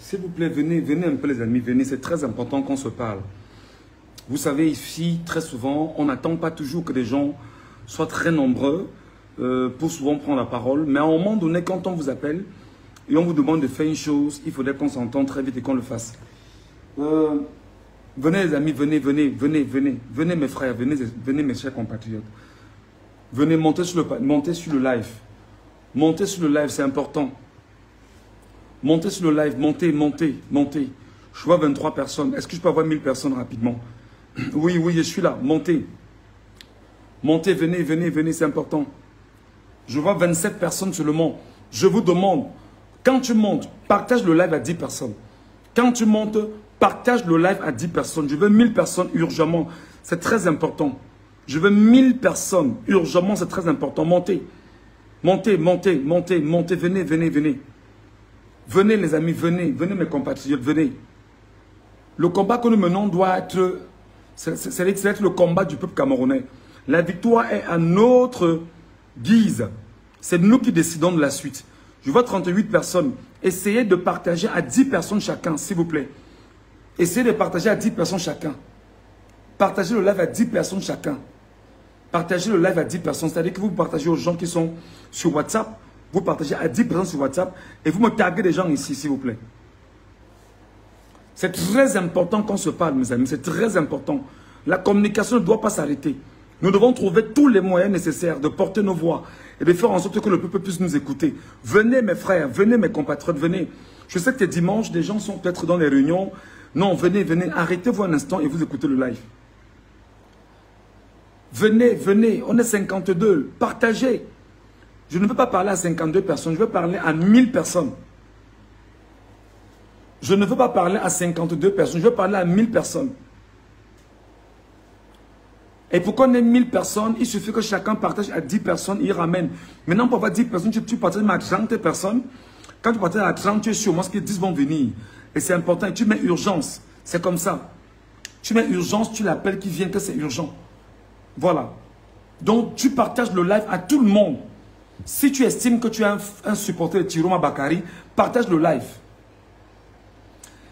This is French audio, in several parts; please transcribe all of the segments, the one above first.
S'il vous plaît, venez, venez un peu les amis, venez, c'est très important qu'on se parle. Vous savez, ici, très souvent, on n'attend pas toujours que des gens soient très nombreux pour souvent prendre la parole. Mais à un moment donné, quand on vous appelle et on vous demande de faire une chose, il faudrait qu'on s'entende très vite et qu'on le fasse. Venez les amis, venez, venez, venez, venez. Venez mes frères, venez, venez mes chers compatriotes. Venez monter sur le live. Montez sur le live, c'est important. Montez sur le live, montez, montez, montez. Je vois 23 personnes. Est-ce que je peux avoir 1000 personnes rapidement? Oui, oui, je suis là. Montez. Montez, venez, venez, venez, c'est important. Je vois 27 personnes seulement. Je vous demande, quand tu montes, partage le live à 10 personnes. Quand tu montes, partage le live à 10 personnes. Je veux 1000 personnes urgemment. C'est très important. Je veux 1000 personnes urgemment, c'est très important. Montez. Montez, montez, montez, montez. Venez, venez, venez. Venez les amis, venez. Venez mes compatriotes, venez. Le combat que nous menons doit être... C'est le combat du peuple camerounais. La victoire est à notre guise. C'est nous qui décidons de la suite. Je vois 38 personnes. Essayez de partager à 10 personnes chacun, s'il vous plaît. Essayez de partager à 10 personnes chacun. Partagez le live à 10 personnes chacun. Partagez le live à 10 personnes. C'est-à-dire que vous partagez aux gens qui sont sur WhatsApp. Vous partagez à 10 personnes sur WhatsApp. Et vous me taguez des gens ici, s'il vous plaît. C'est très important qu'on se parle, mes amis. C'est très important. La communication ne doit pas s'arrêter. Nous devons trouver tous les moyens nécessaires de porter nos voix et de faire en sorte que le peuple puisse nous écouter. Venez mes frères, venez mes compatriotes, venez. Je sais que c'est dimanche, des gens sont peut-être dans les réunions. Non, venez, venez, arrêtez-vous un instant et vous écoutez le live. Venez, venez, on est 52, partagez. Je ne veux pas parler à 52 personnes, je veux parler à 1000 personnes. Je ne veux pas parler à 52 personnes, je veux parler à 1000 personnes. Et pour qu'on ait 1000 personnes, il suffit que chacun partage à 10 personnes, il ramène. Maintenant, pour avoir 10 personnes, tu partages à 30 personnes. Quand tu partages à 30, tu es sûr, moi, ce que 10 vont venir. Et c'est important, et tu mets urgence. C'est comme ça. Tu mets urgence, tu l'appelles qui vient, que c'est urgent. Voilà. Donc, tu partages le live à tout le monde. Si tu estimes que tu es un supporter de Chiroma Bakary, partage le live.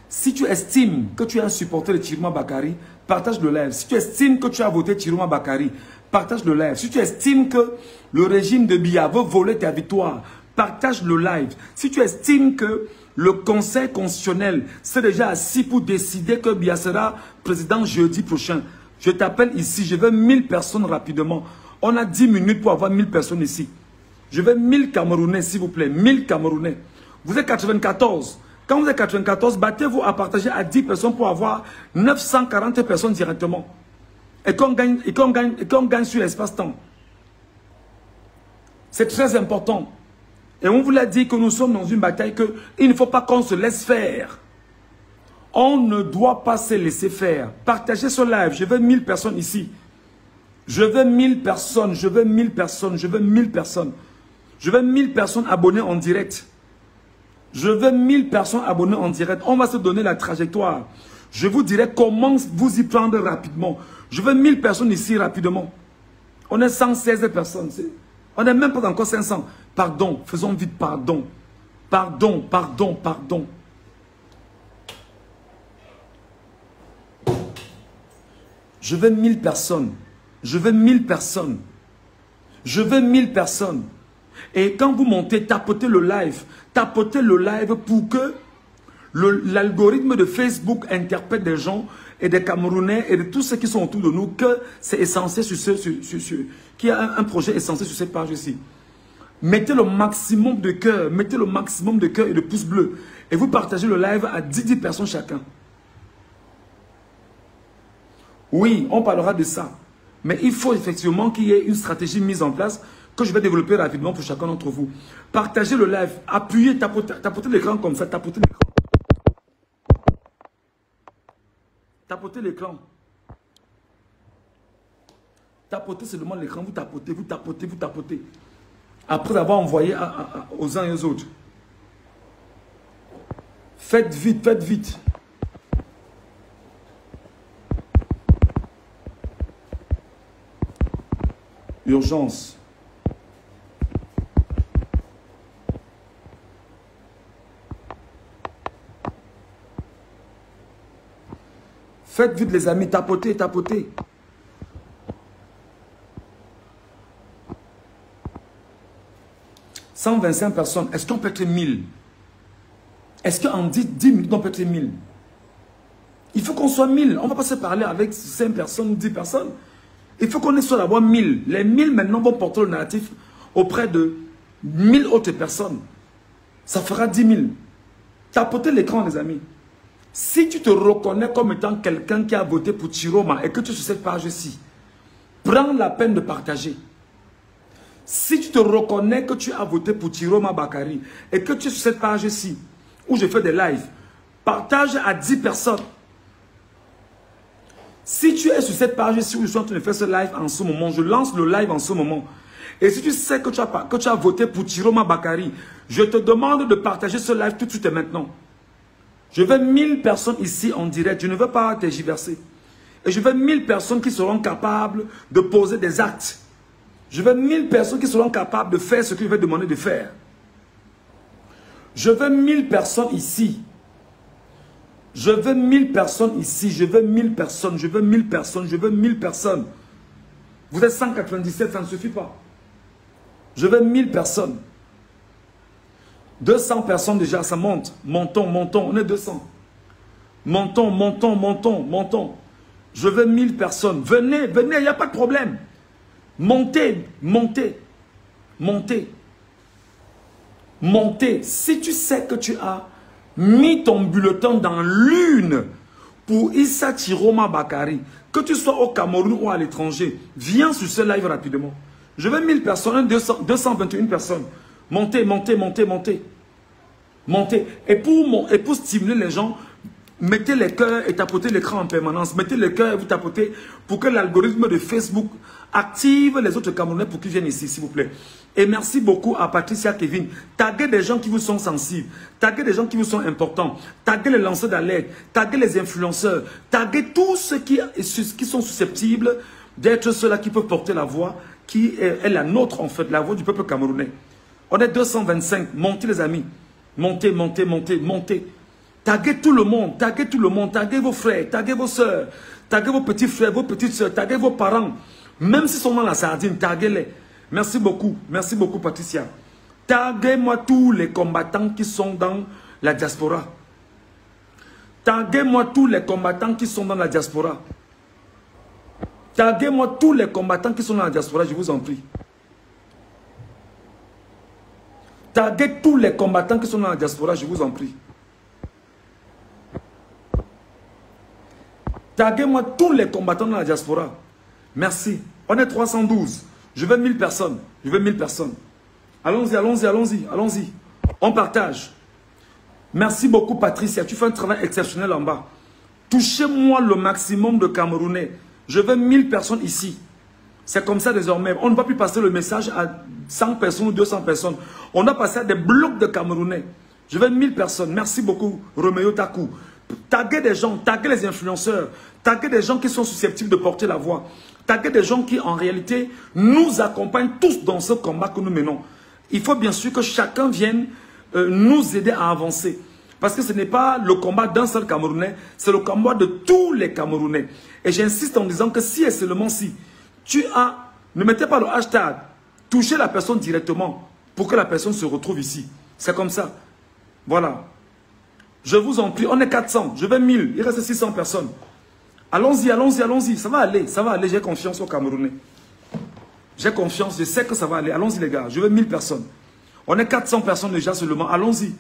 Si tu estimes que tu es un supporter de Chiroma Bakary, partage le live. Si tu estimes que tu as voté Chiroma Bakary, partage le live. Si tu estimes que le régime de Biya veut voler ta victoire, partage le live. Si tu estimes que le Conseil constitutionnel s'est déjà assis pour décider que Biya sera président jeudi prochain, je t'appelle ici, je veux 1000 personnes rapidement. On a 10 minutes pour avoir 1000 personnes ici. Je veux 1000 Camerounais, s'il vous plaît, 1000 Camerounais. Vous êtes 94. Quand vous êtes 94, battez-vous à partager à 10 personnes pour avoir 940 personnes directement. Et qu'on gagne sur l'espace-temps. C'est très important. Et on vous l'a dit que nous sommes dans une bataille qu'il ne faut pas qu'on se laisse faire. On ne doit pas se laisser faire. Partagez ce live. Je veux 1000 personnes ici. Je veux 1000 personnes. Je veux 1000 personnes. Je veux 1000 personnes. Je veux 1000 personnes abonnées en direct. Je veux 1000 personnes abonnées en direct. On va se donner la trajectoire. Je vous dirai comment vous y prendre rapidement. Je veux 1000 personnes ici rapidement. On est 116 personnes. On n'est même pas encore 500. Pardon, faisons vite, pardon. Pardon, pardon, pardon. Je veux 1000 personnes. Je veux 1000 personnes. Je veux 1000 personnes. Et quand vous montez, tapotez le live. Tapotez le live pour que l'algorithme de Facebook interpelle des gens et des Camerounais et de tous ceux qui sont autour de nous que c'est essentiel qu'il y a un projet essentiel sur cette page ici. Mettez le maximum de cœur, mettez le maximum de cœur et de pouces bleus. Et vous partagez le live à 10 personnes chacun. Oui, on parlera de ça. Mais il faut effectivement qu'il y ait une stratégie mise en place que je vais développer rapidement pour chacun d'entre vous. Partagez le live, appuyez, tapotez l'écran comme ça, tapotez l'écran. Tapotez l'écran. Tapotez seulement l'écran, vous tapotez, vous tapotez, vous tapotez. Après avoir envoyé aux uns et aux autres. Faites vite, faites vite. Urgence. Faites vite les amis, tapotez, tapotez. « 125 personnes. Est-ce qu'on peut être 1000? Est-ce qu'en 10 minutes, on peut être 1000? Il faut qu'on soit 1000. On ne va pas se parler avec 5 personnes ou 10 personnes. Il faut qu'on soit d'abord 1000. Les 1000 maintenant vont porter le narratif auprès de 1000 autres personnes. Ça fera 10 000. Tapotez l'écran, les amis. Si tu te reconnais comme étant quelqu'un qui a voté pour Chiroma et que tu es sur cette page-ci, prends la peine de partager. Si tu te reconnais que tu as voté pour Chiroma Bakary et que tu es sur cette page-ci, où je fais des lives, partage à 10 personnes. Si tu es sur cette page-ci où je suis en train de faire ce live en ce moment, je lance le live en ce moment. Et si tu sais que tu as voté pour Chiroma Bakary, je te demande de partager ce live tout de suite et maintenant. Je veux 1000 personnes ici en direct. Je ne veux pas tergiverser. Et je veux 1000 personnes qui seront capables de poser des actes. Je veux 1000 personnes qui seront capables de faire ce que je vais demander de faire. Je veux 1000 personnes ici. Je veux 1000 personnes ici. Je veux 1000 personnes. Je veux 1000 personnes. Je veux 1000 personnes. Vous êtes 197, ça ne suffit pas. Je veux 1000 personnes. 200 personnes déjà, ça monte. Montons, montons, on est 200. Montons, montons, montons, montons. Je veux 1000 personnes. Venez, venez, il n'y a pas de problème. Montez, montez, montez. Montez. Si tu sais que tu as mis ton bulletin dans l'une pour Issa Chiroma Bakary, que tu sois au Cameroun ou à l'étranger, viens sur ce live rapidement. Je veux 1000 personnes, 221 personnes. Montez, montez, montez, montez. Montez. Et pour stimuler les gens, mettez les cœurs et tapotez l'écran en permanence. Mettez les cœurs et vous tapotez pour que l'algorithme de Facebook active les autres Camerounais pour qu'ils viennent ici, s'il vous plaît. Et merci beaucoup à Patricia Kevin. Taguez des gens qui vous sont sensibles. Taguez des gens qui vous sont importants. Taguez les lanceurs d'alerte. Taguez les influenceurs. Taguez tous ceux qui sont susceptibles d'être ceux-là qui peuvent porter la voix qui est la nôtre, en fait, la voix du peuple camerounais. On est 225. Montez, les amis. Montez, montez, montez, montez. Taguez tout le monde. Taguez tout le monde. Taguez vos frères. Taguez vos soeurs. Taguez vos petits frères, vos petites soeurs. Taguez vos parents. Même s'ils sont dans la sardine, taguez-les. Merci beaucoup. Merci beaucoup, Patricia. Taguez-moi tous les combattants qui sont dans la diaspora. Taguez-moi tous les combattants qui sont dans la diaspora. Taguez-moi tous les combattants qui sont dans la diaspora, je vous en prie. Taguez tous les combattants qui sont dans la diaspora, je vous en prie. Taguez-moi tous les combattants dans la diaspora. Merci. On est 312. Je veux 1000 personnes. Je veux 1000 personnes. Allons-y, allons-y, allons-y, allons-y. On partage. Merci beaucoup, Patricia. Tu fais un travail exceptionnel en bas. Touchez-moi le maximum de Camerounais. Je veux 1000 personnes ici. C'est comme ça désormais. On ne va plus passer le message à 100 personnes ou 200 personnes. On doit passer à des blocs de Camerounais. Je veux 1000 personnes. Merci beaucoup, Roméo Takou. Taguez des gens, taguez les influenceurs, taguez des gens qui sont susceptibles de porter la voix. Taguez des gens qui, en réalité, nous accompagnent tous dans ce combat que nous menons. Il faut bien sûr que chacun vienne nous aider à avancer. Parce que ce n'est pas le combat d'un seul Camerounais, c'est le combat de tous les Camerounais. Et j'insiste en disant que si et seulement si, ne mettez pas le hashtag, touchez la personne directement pour que la personne se retrouve ici. C'est comme ça. Voilà. Je vous en prie, on est 400, je veux 1000, il reste 600 personnes. Allons-y, allons-y, allons-y, ça va aller, j'ai confiance aux Camerounais. J'ai confiance, je sais que ça va aller. Allons-y les gars, je veux 1000 personnes. On est 400 personnes déjà seulement, allons-y.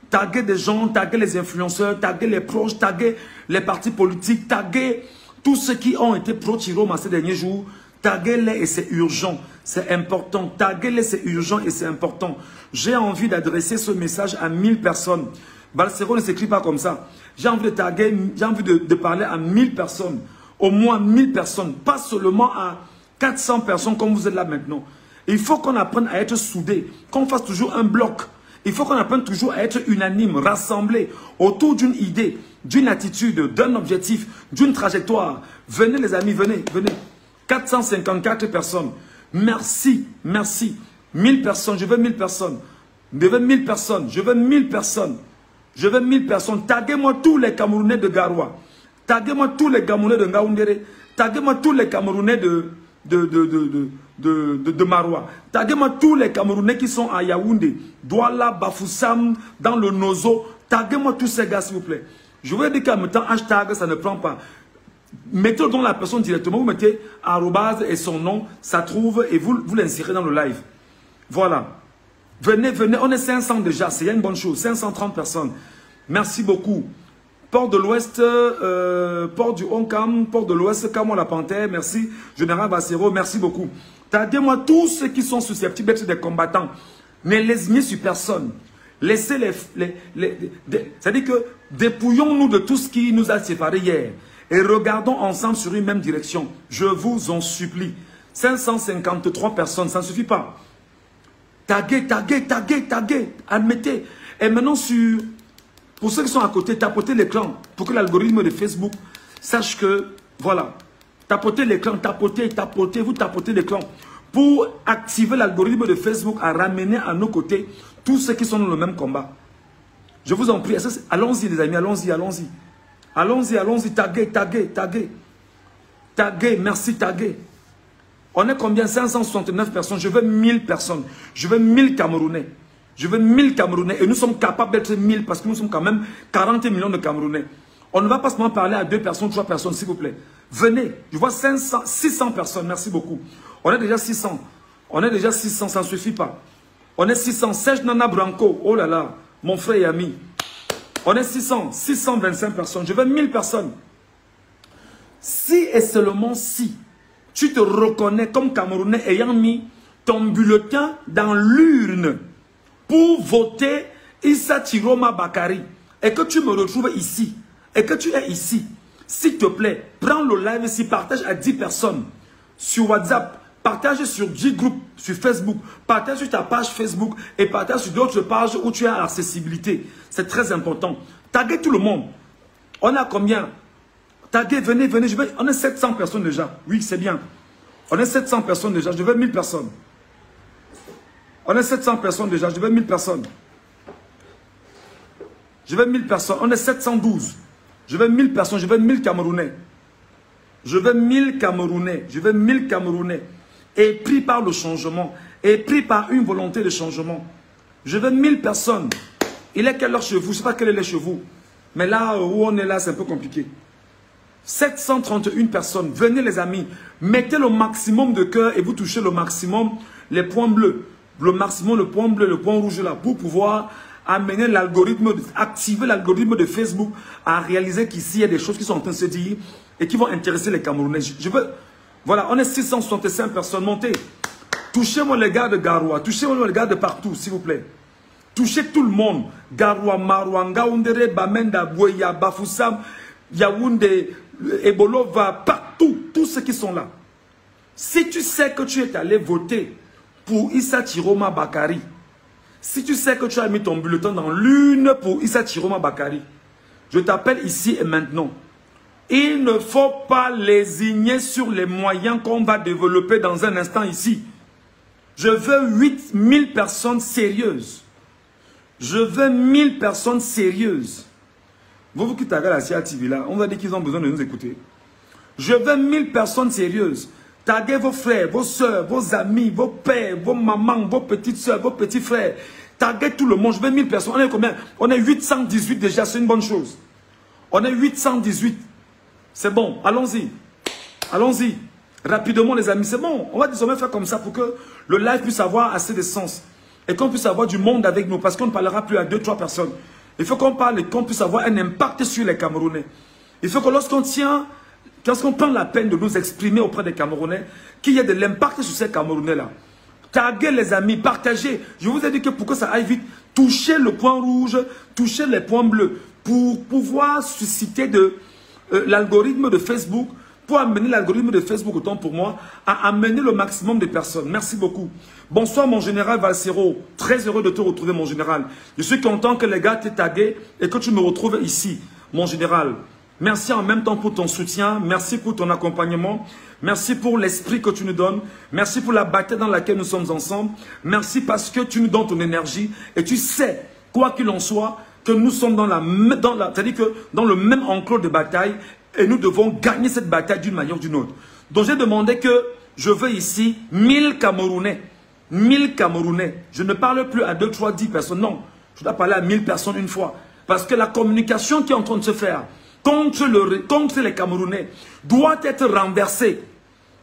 Taguez des gens, taguez les influenceurs, taguez les proches, taguez les partis politiques, taguez tous ceux qui ont été pro-Chiroma ces derniers jours. Taguez-les et c'est urgent, c'est important. Taguez-les, c'est urgent et c'est important. J'ai envie d'adresser ce message à 1000 personnes. Balsero ne s'écrit pas comme ça. J'ai envie de taguer, j'ai envie de parler à 1000 personnes. Au moins 1000 personnes. Pas seulement à 400 personnes comme vous êtes là maintenant. Il faut qu'on apprenne à être soudés. Qu'on fasse toujours un bloc. Il faut qu'on apprenne toujours à être unanime, rassemblés autour d'une idée, d'une attitude, d'un objectif, d'une trajectoire. Venez les amis, venez, venez. 454 personnes. Merci, merci. 1000 personnes, je veux 1000 personnes. Je veux 1000 personnes, je veux 1000 personnes. Je veux 1000 personnes. Taguez-moi tous les Camerounais de Garoua. Taguez-moi tous les Camerounais de Ngaoundéré. Taguez-moi tous les Camerounais de Maroua. Taguez-moi tous les Camerounais qui sont à Yaoundé, Douala, Bafoussam, dans le Nozo. Taguez-moi tous ces gars, s'il vous plaît. Je vous ai dit qu'en même temps, hashtag, ça ne prend pas. Mettez dans la personne directement, vous mettez arrobase et son nom, ça trouve, et vous l'insérez dans le live. Voilà. Venez, venez, on est 500 déjà, c'est une bonne chose. 530 personnes. Merci beaucoup. Port de l'Ouest, Port du Honkam, Port de l'Ouest, Camon la Panthère, merci. Général Bassero, merci beaucoup. Taguez-moi tous ceux qui sont susceptibles d'être des combattants. Ne lésignez sur personne. Laissez c'est-à-dire que dépouillons-nous de tout ce qui nous a séparés hier. Et regardons ensemble sur une même direction. Je vous en supplie. 553 personnes, ça ne suffit pas. Taguez, taguez, taguez, taguez. Admettez. Et maintenant sur... Pour ceux qui sont à côté, tapotez l'écran pour que l'algorithme de Facebook sache que, voilà, tapotez l'écran, tapotez, tapotez, vous tapotez l'écran pour activer l'algorithme de Facebook à ramener à nos côtés tous ceux qui sont dans le même combat. Je vous en prie, allons-y les amis, allons-y, allons-y. Allons-y, allons-y, taguez, taguez, taguez. Taguez, merci, taguez. On est combien? 569 personnes, je veux 1000 personnes, je veux 1000 Camerounais. Je veux 1000 Camerounais et nous sommes capables d'être 1000 parce que nous sommes quand même 40 millions de Camerounais. On ne va pas seulement parler à 2 personnes, 3 personnes, s'il vous plaît. Venez, je vois 600 personnes, merci beaucoup. On est déjà 600. On est déjà 600, ça ne suffit pas. On est 600. Serge Nana Branco, oh là là, mon frère et ami. On est 600, 625 personnes. Je veux 1000 personnes. Si et seulement si tu te reconnais comme Camerounais ayant mis ton bulletin dans l'urne pour voter Issa Chiroma Bakari et que tu me retrouves ici et que tu es ici, s'il te plaît, prends le live ici, partage à 10 personnes sur WhatsApp, partage sur 10 groupes sur Facebook, partage sur ta page Facebook et partage sur d'autres pages où tu as l'accessibilité. C'est très important. Taguez tout le monde. On a combien? Taguez, venez, venez. On est 700 personnes déjà. Oui, c'est bien. On est 700 personnes déjà. Je veux 1000 personnes. On est 700 personnes déjà, je veux 1000 personnes. Je veux 1000 personnes. On est 712. Je veux 1000 personnes, je veux 1000 Camerounais. Je veux 1000 Camerounais. Je veux 1000 Camerounais. Et pris par le changement. Et pris par une volonté de changement. Je veux 1000 personnes. Il est quelle heure chez vous? Je ne sais pas quelle est chez vous. Mais là où on est là, c'est un peu compliqué. 731 personnes. Venez les amis. Mettez le maximum de cœur et vous touchez le maximum les points bleus. Le maximum, le point bleu, le point rouge là, pour pouvoir amener l'algorithme, activer l'algorithme de Facebook à réaliser qu'ici, il y a des choses qui sont en train de se dire et qui vont intéresser les Camerounais. Je veux, voilà, on est 665 personnes, montez. Touchez-moi les gars de Garoua, touchez-moi les gars de partout, s'il vous plaît. Touchez tout le monde. Garoua, Maroua, Ngaoundéré, Bamenda, Bouya, Bafoussam, Yaoundé, Ebolova, partout, tous ceux qui sont là. Si tu sais que tu es allé voter pour Issa Chiroma Bakari, si tu sais que tu as mis ton bulletin dans l'une pour Issa Chiroma Bakari, je t'appelle ici et maintenant. Il ne faut pas lésigner sur les moyens qu'on va développer dans un instant ici. Je veux 8000 personnes sérieuses. Je veux 1000 personnes sérieuses. Vous qui tagaez la CIA TV là, on va dire qu'ils ont besoin de nous écouter. Je veux 1000 personnes sérieuses. Taguez vos frères, vos soeurs, vos amis, vos pères, vos mamans, vos petites soeurs, vos petits frères. Taguez tout le monde. Je veux 1000 personnes. On est combien? On est 818 déjà, c'est une bonne chose. On est 818. C'est bon, allons-y. Allons-y. Rapidement les amis, c'est bon. On va désormais faire comme ça pour que le live puisse avoir assez de sens. Et qu'on puisse avoir du monde avec nous. Parce qu'on ne parlera plus à 2-3 personnes. Il faut qu'on parle et qu'on puisse avoir un impact sur les Camerounais. Il faut que lorsqu'on prend la peine de nous exprimer auprès des Camerounais, qu'il y ait de l'impact sur ces Camerounais-là. Taguez les amis, partagez. Je vous ai dit que pour que ça aille vite, touchez le point rouge, touchez les points bleus pour pouvoir susciter l'algorithme de Facebook, pour amener l'algorithme de Facebook, autant pour moi, à amener le maximum de personnes. Merci beaucoup. Bonsoir mon général Valsero. Très heureux de te retrouver mon général. Je suis content que les gars t'aient tagué et que tu me retrouves ici, mon général. Merci en même temps pour ton soutien, merci pour ton accompagnement, merci pour l'esprit que tu nous donnes, merci pour la bataille dans laquelle nous sommes ensemble, merci parce que tu nous donnes ton énergie et tu sais, quoi qu'il en soit, que nous sommes c'est-à-dire que dans le même enclos de bataille Et nous devons gagner cette bataille d'une manière ou d'une autre. Donc j'ai demandé que je veux ici 1000 Camerounais. 1000 Camerounais. Je ne parle plus à 2, 3, 10 personnes. Non, je dois parler à 1000 personnes une fois. Parce que la communication qui est en train de se faire contre les Camerounais doit être renversée.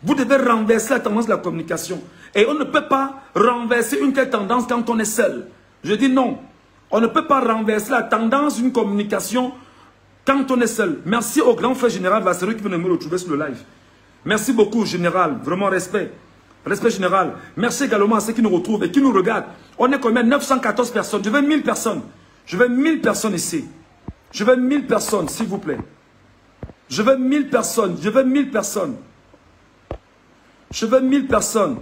Vous devez renverser la tendance de la communication. Et on ne peut pas renverser une telle tendance quand on est seul. Je dis non. On ne peut pas renverser la tendance d'une communication quand on est seul. Merci au grand frère général Vassero qui vient de me retrouver sur le live. Merci beaucoup, général. Vraiment respect. Respect général. Merci également à ceux qui nous retrouvent et qui nous regardent. On est combien? 914 personnes. Je veux 1000 personnes. Je veux 1000 personnes ici. Je veux 1000 personnes, s'il vous plaît. Je veux 1000 personnes. Je veux 1000 personnes. Je veux 1000 personnes.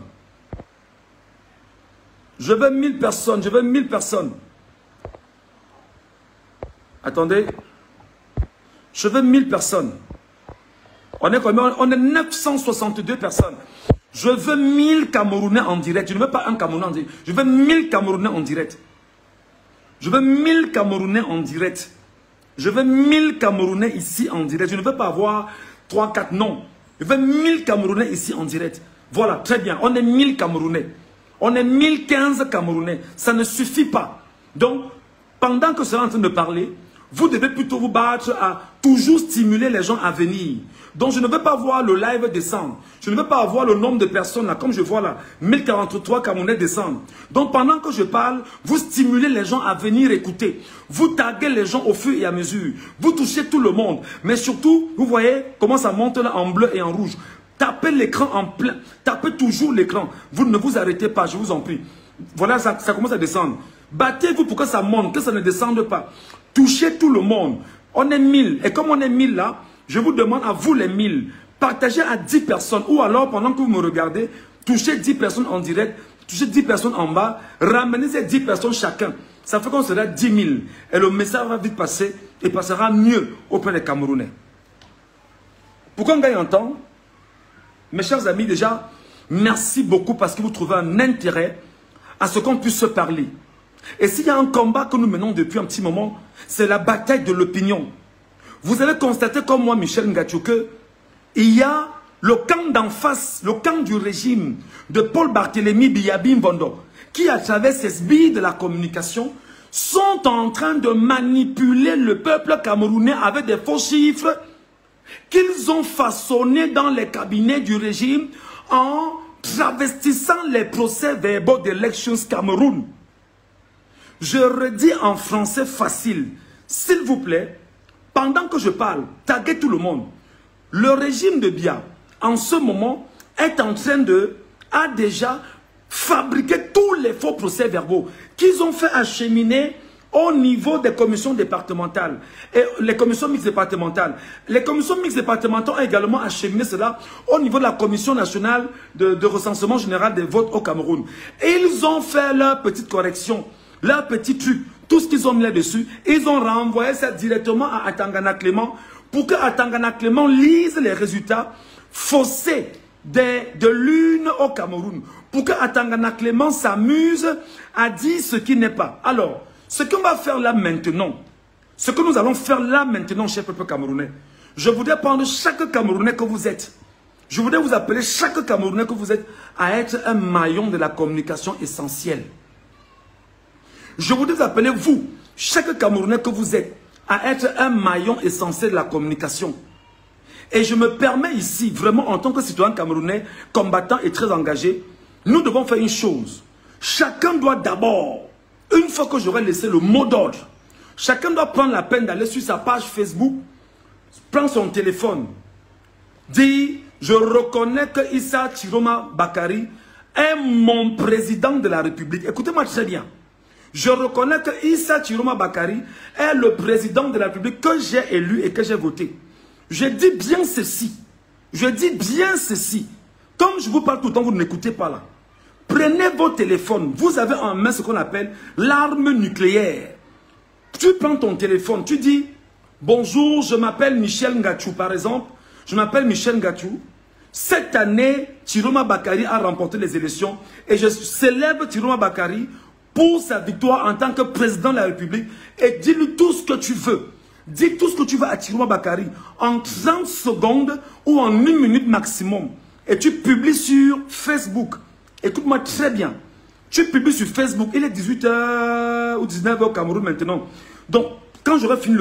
Je veux 1000 personnes. Je veux 1000 personnes. Attendez. Je veux 1000 personnes. On est combien? On est 962 personnes. Je veux 1000 Camerounais en direct. Je ne veux pas un Camerounais en direct. Je veux 1000 Camerounais en direct. Je veux 1000 Camerounais en direct. Je veux 1000 Camerounais ici en direct. Je ne veux pas avoir 3, 4 noms. Je veux 1000 Camerounais ici en direct. Voilà, très bien. On est 1000 Camerounais. On est 1015 Camerounais. Ça ne suffit pas. Donc, pendant que je suis en train de parler, vous devez plutôt vous battre à toujours stimuler les gens à venir. Donc, je ne veux pas voir le live descendre. Je ne veux pas avoir le nombre de personnes là, comme je vois là, 1043 Camerounais descendre. Donc, pendant que je parle, vous stimulez les gens à venir écouter. Vous taguez les gens au fur et à mesure. Vous touchez tout le monde. Mais surtout, vous voyez comment ça monte là en bleu et en rouge. Tapez l'écran en plein. Tapez toujours l'écran. Vous ne vous arrêtez pas, je vous en prie. Voilà, ça commence à descendre. Battez-vous pour que ça monte, que ça ne descende pas. Touchez tout le monde. On est 1000. Et comme on est 1000 là, je vous demande à vous les 1000. Partagez à 10 personnes. Ou alors, pendant que vous me regardez, touchez 10 personnes en direct. Touchez 10 personnes en bas. Ramenez ces 10 personnes chacun. Ça fait qu'on sera 10 000. Et le message va vite passer. Et passera mieux auprès des Camerounais. Pourquoi on gagne en temps? Mes chers amis, déjà, merci beaucoup parce que vous trouvez un intérêt à ce qu'on puisse se parler. Et s'il y a un combat que nous menons depuis un petit moment, c'est la bataille de l'opinion. Vous avez constaté comme moi, Michel Ngatou, qu'il y a le camp d'en face, le camp du régime de Paul Barthélémy Biyabi Mbondo, qui à travers ces billes de la communication, sont en train de manipuler le peuple camerounais avec des faux chiffres qu'ils ont façonnés dans les cabinets du régime en travestissant les procès-verbaux d'Elections Cameroun. Je redis en français facile, s'il vous plaît, pendant que je parle, taguez tout le monde. Le régime de Biya, en ce moment, est en train a déjà fabriqué tous les faux procès-verbaux qu'ils ont fait acheminer au niveau des commissions départementales et les commissions mixtes départementales. Les commissions mixtes départementales ont également acheminé cela au niveau de la commission nationale de recensement général des votes au Cameroun. Et ils ont fait leur petite correction, leur petit truc, tout ce qu'ils ont mis là-dessus. Ils ont renvoyé ça directement à Atangana Clément pour que Atangana Clément lise les résultats faussés de l'une au Cameroun. Pour que Atangana Clément s'amuse à dire ce qui n'est pas. Alors, ce qu'on va faire là maintenant, ce que nous allons faire là maintenant, cher peuple camerounais, je voudrais prendre chaque Camerounais que vous êtes. Je voudrais vous appeler chaque Camerounais que vous êtes à être un maillon de la communication essentielle. Je voudrais vous appeler vous, chaque Camerounais que vous êtes, à être un maillon essentiel de la communication. Et je me permets ici, vraiment en tant que citoyen camerounais, combattant et très engagé, nous devons faire une chose. Chacun doit d'abord, une fois que j'aurai laissé le mot d'ordre, chacun doit prendre la peine d'aller sur sa page Facebook, prendre son téléphone, dire, je reconnais que Issa Chiroma Bakary est mon président de la République. Écoutez-moi très bien. Je reconnais que Issa Chiroma Bakary est le président de la République que j'ai élu et que j'ai voté. Je dis bien ceci. Je dis bien ceci. Comme je vous parle tout le temps, vous ne m'écoutez pas là. Prenez vos téléphones. Vous avez en main ce qu'on appelle l'arme nucléaire. Tu prends ton téléphone, tu dis « Bonjour, je m'appelle Michel Ngatou, par exemple. Je m'appelle Michel Ngatou. Cette année, Chiroma Bakary a remporté les élections et je célèbre Chiroma Bakary pour sa victoire en tant que président de la République et dis-lui tout ce que tu veux. Dis tout ce que tu veux à Chiroma Bakary en 30 secondes ou en 1 minute maximum. Et tu publies sur Facebook. Écoute-moi très bien. Tu publies sur Facebook. Il est 18h ou 19h au Cameroun maintenant. Donc, quand j'aurai fini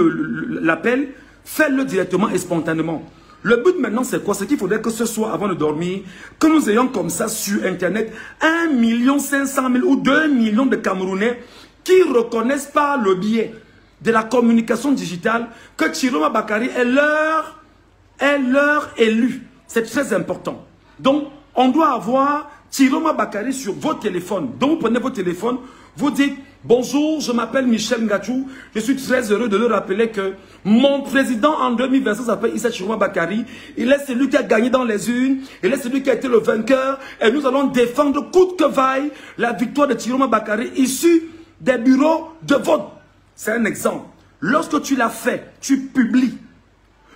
l'appel, fais-le directement et spontanément. Le but maintenant, c'est quoi? C'est qu'il faudrait que ce soir, avant de dormir, que nous ayons comme ça sur Internet 1 500 000 ou 2 millions de Camerounais qui reconnaissent par le biais de la communication digitale que Chiroma Bakary est leur élu. C'est très important. Donc, on doit avoir Chiroma Bakary sur vos téléphones. Donc, vous prenez vos téléphones, vous dites « Bonjour, je m'appelle Michel Ngachou. Je suis très heureux de le rappeler que mon président en 2025 s'appelle Issa Chiroma Bakary. Il est celui qui a gagné dans les urnes. Il est celui qui a été le vainqueur. Et nous allons défendre coûte que vaille la victoire de Chiroma Bakary issue des bureaux de vote. » C'est un exemple. Lorsque tu l'as fait, tu publies.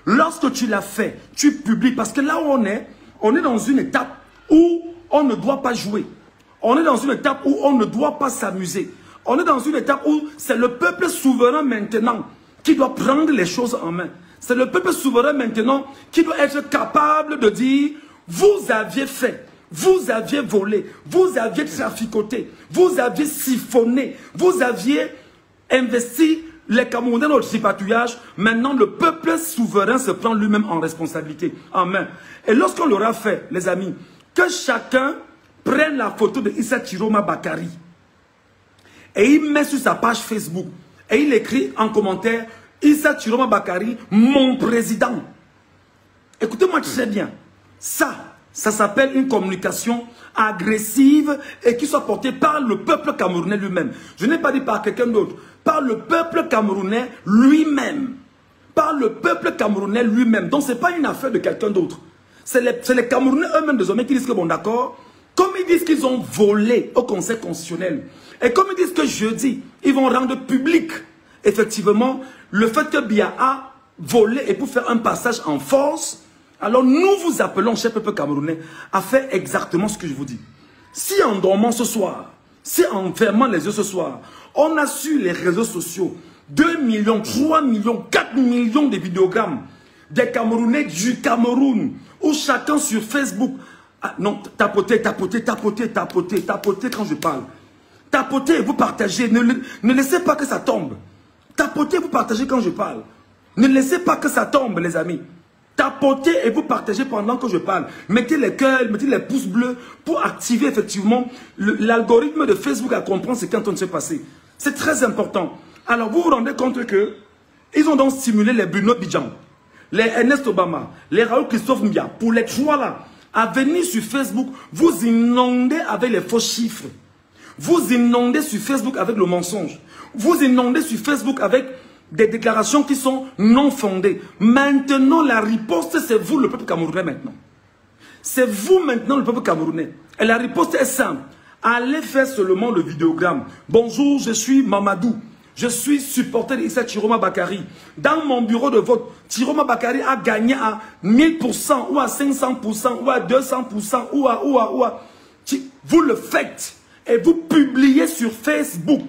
Lorsque tu l'as fait, tu publies. Parce que là où on est dans une étape où on ne doit pas jouer. On est dans une étape où on ne doit pas s'amuser. On est dans une étape où c'est le peuple souverain maintenant qui doit prendre les choses en main. C'est le peuple souverain maintenant qui doit être capable de dire « Vous aviez fait, vous aviez volé, vous aviez traficoté, vous aviez siphonné, vous aviez investi les Camerounais dans le tripatouillage. Maintenant, le peuple souverain se prend lui-même en responsabilité, en main. Et lorsqu'on l'aura fait, les amis, que chacun prenne la photo de Issa Chiroma Bakary et il met sur sa page Facebook et il écrit en commentaire « Issa Chiroma Bakary, mon président ». Écoutez-moi très bien. Ça s'appelle une communication agressive et qui soit portée par le peuple camerounais lui-même. Je n'ai pas dit par quelqu'un d'autre. Par le peuple camerounais lui-même. Par le peuple camerounais lui-même. Donc, ce n'est pas une affaire de quelqu'un d'autre. C'est les Camerounais eux-mêmes désormais qui disent que bon d'accord, comme ils disent qu'ils ont volé au Conseil constitutionnel, et comme ils disent que jeudi, ils vont rendre public, effectivement, le fait que Biya a volé et pour faire un passage en force, alors nous vous appelons, cher peuple camerounais, à faire exactement ce que je vous dis. Si en dormant ce soir, si en fermant les yeux ce soir, on a sur les réseaux sociaux 2 millions, 3 millions, 4 millions de vidéogrammes des Camerounais du Cameroun, où chacun sur Facebook, ah non, tapotez quand je parle. Tapotez et vous partagez, ne laissez pas que ça tombe. Tapotez et vous partagez quand je parle. Ne laissez pas que ça tombe, les amis. Tapotez et vous partagez pendant que je parle. Mettez les cœurs, mettez les pouces bleus pour activer effectivement l'algorithme de Facebook à comprendre ce qui est en train de se passer. C'est très important. Alors vous vous rendez compte que ils ont donc stimulé les Bruno Bidjan, les Ernest Obama, les Raoul Christophe Mbia, pour les trois là, à venir sur Facebook, vous inondez avec les faux chiffres. Vous inondez sur Facebook avec le mensonge. Vous inondez sur Facebook avec des déclarations qui sont non fondées. Maintenant, la riposte, c'est vous, le peuple camerounais, maintenant. C'est vous, maintenant, le peuple camerounais. Et la riposte est simple. Allez faire seulement le vidéogramme. Bonjour, je suis Mamadou. Je suis supporter d'Issa Chiroma Bakary. Dans mon bureau de vote, Chiroma Bakary a gagné à 1000% ou à 500% ou à 200% ou à. Vous le faites et vous publiez sur Facebook.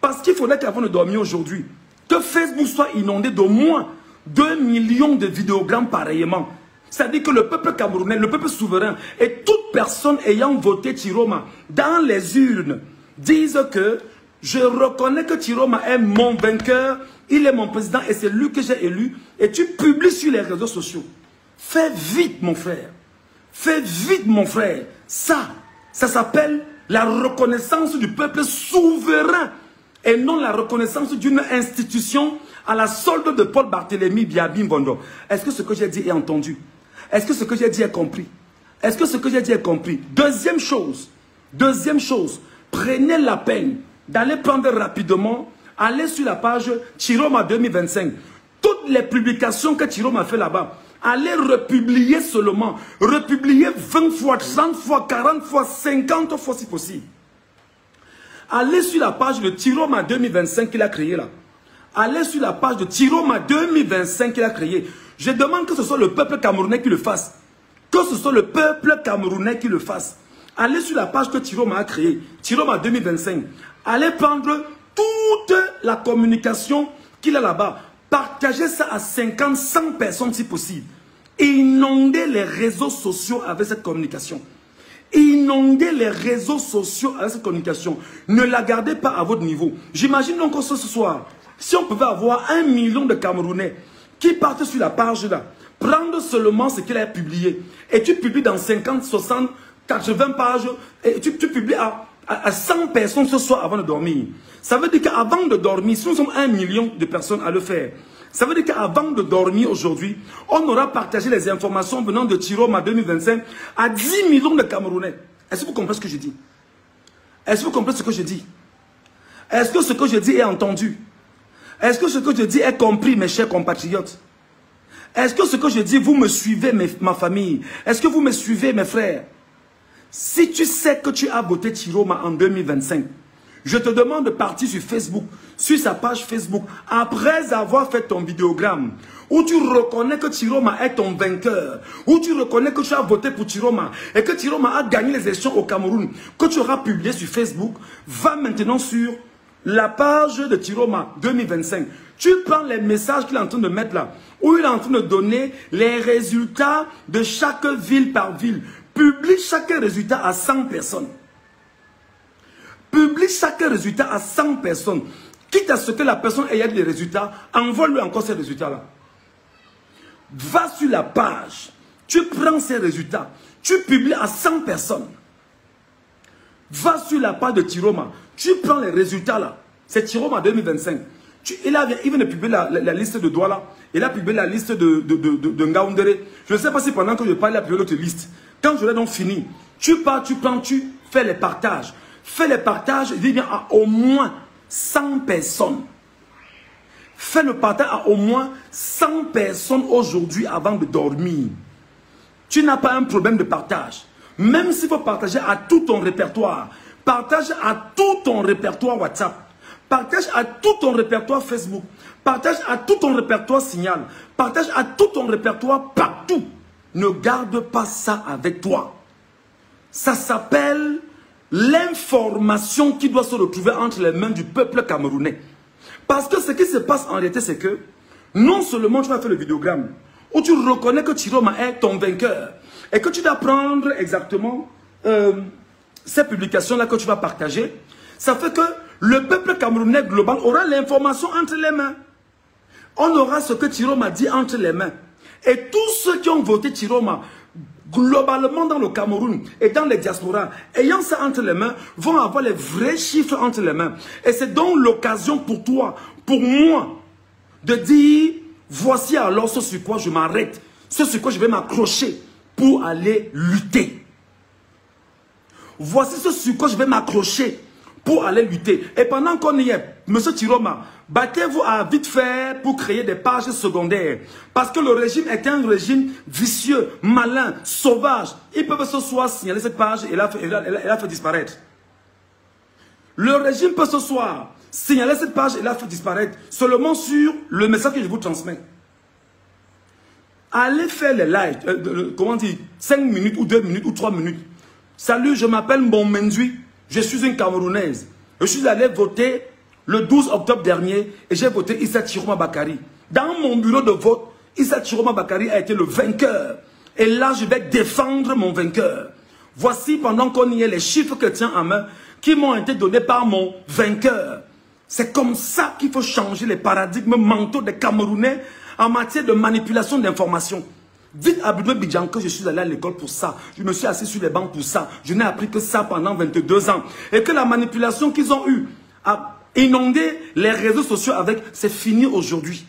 Parce qu'il faudrait qu'avant de dormir aujourd'hui, que Facebook soit inondé d'au moins 2 millions de vidéogrammes pareillement. C'est-à-dire que le peuple camerounais, le peuple souverain et toute personne ayant voté Chiroma dans les urnes disent que je reconnais que Chiroma est mon vainqueur, il est mon président et c'est lui que j'ai élu. Et tu publies sur les réseaux sociaux. Fais vite, mon frère. Fais vite, mon frère. Ça s'appelle la reconnaissance du peuple souverain et non la reconnaissance d'une institution à la solde de Paul Barthélémy Biabim Bondo. Est-ce que ce que j'ai dit est entendu? Est-ce que ce que j'ai dit est compris? Est-ce que ce que j'ai dit est compris? Deuxième chose, prenez la peine d'aller prendre rapidement, aller sur la page Chiroma 2025. Toutes les publications que Chiroma a fait là-bas, allez republier seulement. Republier 20 fois, 30 fois, 40 fois, 50 fois si possible. Allez sur la page de Chiroma 2025 qu'il a créé là. Allez sur la page de Chiroma 2025 qu'il a créé. Je demande que ce soit le peuple camerounais qui le fasse. Que ce soit le peuple camerounais qui le fasse. Allez sur la page que Chiroma a créée. Chiroma 2025. Allez prendre toute la communication qu'il a là-bas. Partagez ça à 50, 100 personnes si possible. Inondez les réseaux sociaux avec cette communication. Inondez les réseaux sociaux avec cette communication. Ne la gardez pas à votre niveau. J'imagine donc que ce soir, si on pouvait avoir 1 million de Camerounais qui partent sur la page là, prendre seulement ce qu'il a publié, et tu publies dans 50, 60, 80 pages, et tu publies à 100 personnes ce soir avant de dormir. Ça veut dire qu'avant de dormir, si nous sommes 1 million de personnes à le faire, ça veut dire qu'avant de dormir aujourd'hui, on aura partagé les informations venant de Tiroma 2025 à 10 millions de Camerounais. Est-ce que vous comprenez ce que je dis? Est-ce que vous comprenez ce que je dis? Est-ce que ce que je dis est entendu? Est-ce que ce que je dis est compris, mes chers compatriotes? Est-ce que ce que je dis, vous me suivez, ma famille? Est-ce que vous me suivez, mes frères? Si tu sais que tu as voté Tiroma en 2025, je te demande de partir sur Facebook, sur sa page Facebook, après avoir fait ton vidéogramme, où tu reconnais que Tiroma est ton vainqueur, où tu reconnais que tu as voté pour Tiroma, et que Tiroma a gagné les élections au Cameroun, que tu auras publié sur Facebook, va maintenant sur la page de Tiroma 2025. Tu prends les messages qu'il est en train de mettre là, où il est en train de donner les résultats de chaque ville par ville. Publie chaque résultat à 100 personnes. Publie chaque résultat à 100 personnes. Quitte à ce que la personne ait des résultats, envoie-lui encore ces résultats-là. Va sur la page, tu prends ces résultats, tu publies à 100 personnes. Va sur la page de Tiroma, tu prends les résultats là. C'est Tiroma 2025. Il vient de publier la liste de Douala. Il a publié la liste de Ngaoundéré. Je ne sais pas si pendant que je parle, il a publié l'autre liste. Quand je l'ai donc fini, tu pars, tu prends, tu fais les partages. Fais les partages, dis bien à au moins 100 personnes. Fais le partage à au moins 100 personnes aujourd'hui avant de dormir. Tu n'as pas un problème de partage. Même s'il faut partager à tout ton répertoire. Partage à tout ton répertoire WhatsApp. Partage à tout ton répertoire Facebook. Partage à tout ton répertoire Signal. Partage à tout ton répertoire partout. Ne garde pas ça avec toi. Ça s'appelle l'information qui doit se retrouver entre les mains du peuple camerounais. Parce que ce qui se passe en réalité, c'est que non seulement tu vas faire le vidéogramme, où tu reconnais que Tiroma est ton vainqueur, et que tu dois prendre exactement ces publications-là que tu vas partager, ça fait que le peuple camerounais global aura l'information entre les mains. On aura ce que Tiroma dit entre les mains. Et tous ceux qui ont voté Tiroma, globalement dans le Cameroun et dans les diasporas, ayant ça entre les mains, vont avoir les vrais chiffres entre les mains. Et c'est donc l'occasion pour toi, pour moi, de dire, voici alors ce sur quoi je m'arrête, ce sur quoi je vais m'accrocher pour aller lutter. Voici ce sur quoi je vais m'accrocher pour aller lutter. Et pendant qu'on y est, monsieur Tiroma, battez-vous à vite faire pour créer des pages secondaires. Parce que le régime est un régime vicieux, malin, sauvage. Ils peuvent ce soir signaler cette page et la faire disparaître. Le régime peut ce soir signaler cette page et la faire disparaître seulement sur le message que je vous transmets. Allez faire les lives, comment dire, 5 minutes ou 2 minutes ou 3 minutes. Salut, je m'appelle Mbomendui. Je suis une Camerounaise. Je suis allé voter le 12 octobre dernier et j'ai voté Issa Tiroma Bakari. Dans mon bureau de vote, Issa Tiroma Bakari a été le vainqueur. Et là, je vais défendre mon vainqueur. Voici, pendant qu'on y est, les chiffres que tient en main qui m'ont été donnés par mon vainqueur. C'est comme ça qu'il faut changer les paradigmes mentaux des Camerounais en matière de manipulation d'informations. Dites à Abdoulaye Bidjan que je suis allé à l'école pour ça. Je me suis assis sur les bancs pour ça. Je n'ai appris que ça pendant 22 ans. Et que la manipulation qu'ils ont eue à inonder les réseaux sociaux avec, c'est fini aujourd'hui.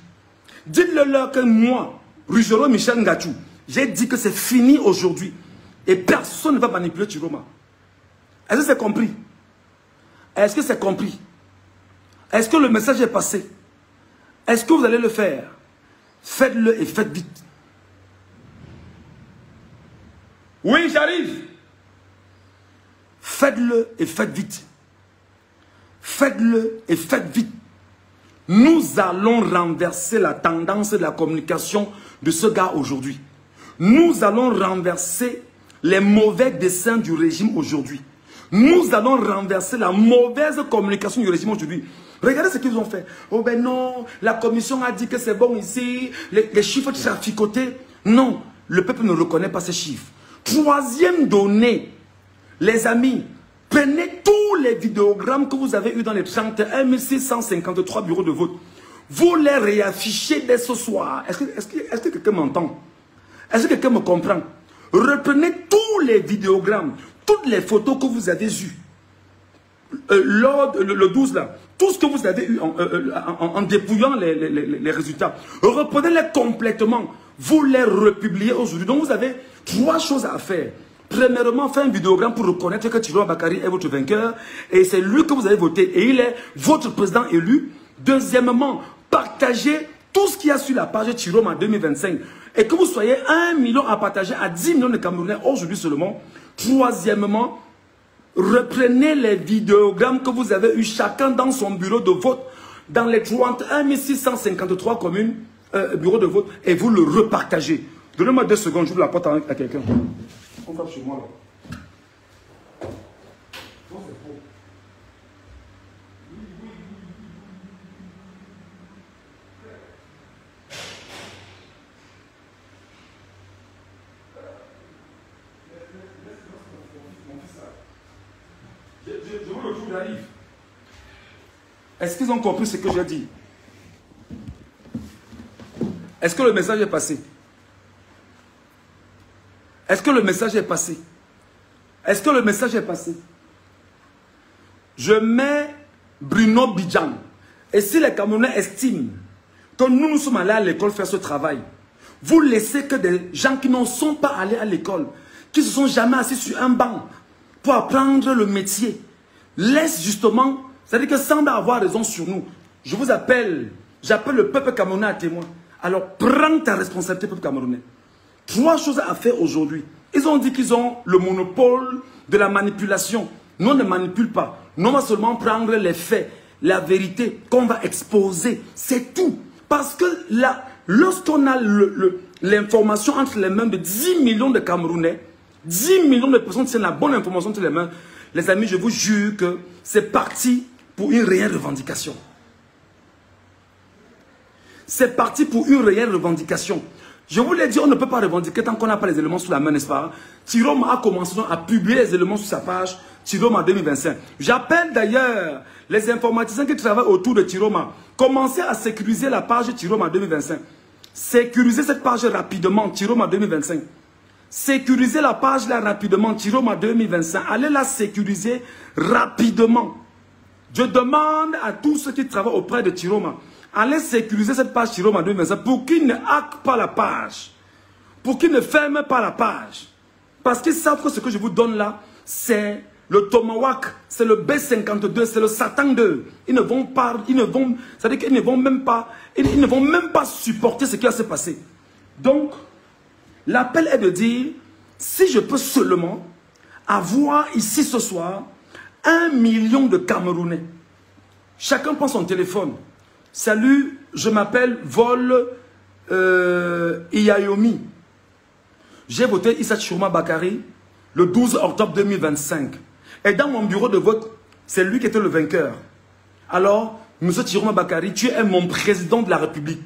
Dites-le-leur que moi, Ruggiero Michel Ngachou, j'ai dit que c'est fini aujourd'hui. Et personne ne va manipuler Tiroma. Est-ce que c'est compris? Est-ce que c'est compris? Est-ce que le message est passé? Est-ce que vous allez le faire? Faites-le et faites vite. Oui, j'arrive. Faites-le et faites vite. Faites-le et faites vite. Nous allons renverser la tendance de la communication de ce gars aujourd'hui. Nous allons renverser les mauvais desseins du régime aujourd'hui. Nous allons renverser la mauvaise communication du régime aujourd'hui. Regardez ce qu'ils ont fait. Oh ben non, la commission a dit que c'est bon ici, les chiffres traficotés. Non, le peuple ne reconnaît pas ces chiffres. Troisième donnée, les amis, prenez tous les vidéogrammes que vous avez eus dans les 31 653 bureaux de vote. Vous les réaffichez dès ce soir. Est-ce que quelqu'un m'entend? Est-ce que quelqu'un me comprend? Reprenez tous les vidéogrammes, toutes les photos que vous avez eues. Le 12 là, tout ce que vous avez eu en dépouillant les résultats, reprenez-les complètement, vous les republiez aujourd'hui. Donc vous avez 3 choses à faire. Premièrement, faire un vidéogramme pour reconnaître que Chiroma Bakary est votre vainqueur et c'est lui que vous avez voté et il est votre président élu. Deuxièmement, partagez tout ce qu'il y a sur la page Chiroma 2025 et que vous soyez 1 million à partager à 10 millions de Camerounais aujourd'hui seulement. Troisièmement, reprenez les vidéogrammes que vous avez eu chacun dans son bureau de vote, dans les 31 653 communes, bureaux de vote, et vous le repartagez. Donnez-moi 2 secondes, j'ouvre la porte à quelqu'un. On va chez moi là. Non, c'est faux. Je vous retrouve, j'arrive. Est-ce qu'ils ont compris ce que j'ai dit? Est-ce que le message est passé? Est-ce que le message est passé? Est-ce que le message est passé? Je mets Bruno Bidjan. Et si les Camerounais estiment que nous sommes allés à l'école faire ce travail, vous laissez que des gens qui ne sont pas allés à l'école, qui ne se sont jamais assis sur un banc pour apprendre le métier, laisse justement, c'est-à-dire que sans avoir raison sur nous, je vous appelle, j'appelle le peuple camerounais à témoin. Alors prends ta responsabilité, peuple camerounais. 3 choses à faire aujourd'hui. Ils ont dit qu'ils ont le monopole de la manipulation. Nous, on ne manipule pas. Nous, on va seulement prendre les faits, la vérité qu'on va exposer. C'est tout. Parce que là, lorsqu'on a l'information entre les mains de 10 millions de Camerounais, 10 millions de personnes qui tiennent la bonne information entre les mains, les amis, je vous jure que c'est parti pour une réelle revendication. C'est parti pour une réelle revendication. Je vous l'ai dit, on ne peut pas revendiquer tant qu'on n'a pas les éléments sous la main, n'est-ce pas? Chiroma a commencé à publier les éléments sur sa page Chiroma 2025. J'appelle d'ailleurs les informaticiens qui travaillent autour de Chiroma. Commencez à sécuriser la page Chiroma 2025. Sécurisez cette page rapidement, Chiroma 2025. Sécurisez la page là rapidement, Chiroma 2025. Allez la sécuriser rapidement. Je demande à tous ceux qui travaillent auprès de Chiroma, allez sécuriser cette page Chiroma 2025 pour qu'ils ne hackent pas la page. Pour qu'ils ne ferment pas la page. Parce qu'ils savent que ce que je vous donne là, c'est le Tomahawk, c'est le B52, c'est le Satan 2. Ils ne vont pas, c'est-à-dire qu'ils ne vont même pas, ils ne vont même pas supporter ce qui va se passer. Donc, l'appel est de dire, si je peux seulement avoir ici ce soir 1 million de Camerounais. Chacun prend son téléphone. Salut, je m'appelle Vol Iyayomi. J'ai voté Issa Chiroma Bakary le 12 octobre 2025. Et dans mon bureau de vote, c'est lui qui était le vainqueur. Alors, M. Chiroma Bakary, tu es mon président de la République.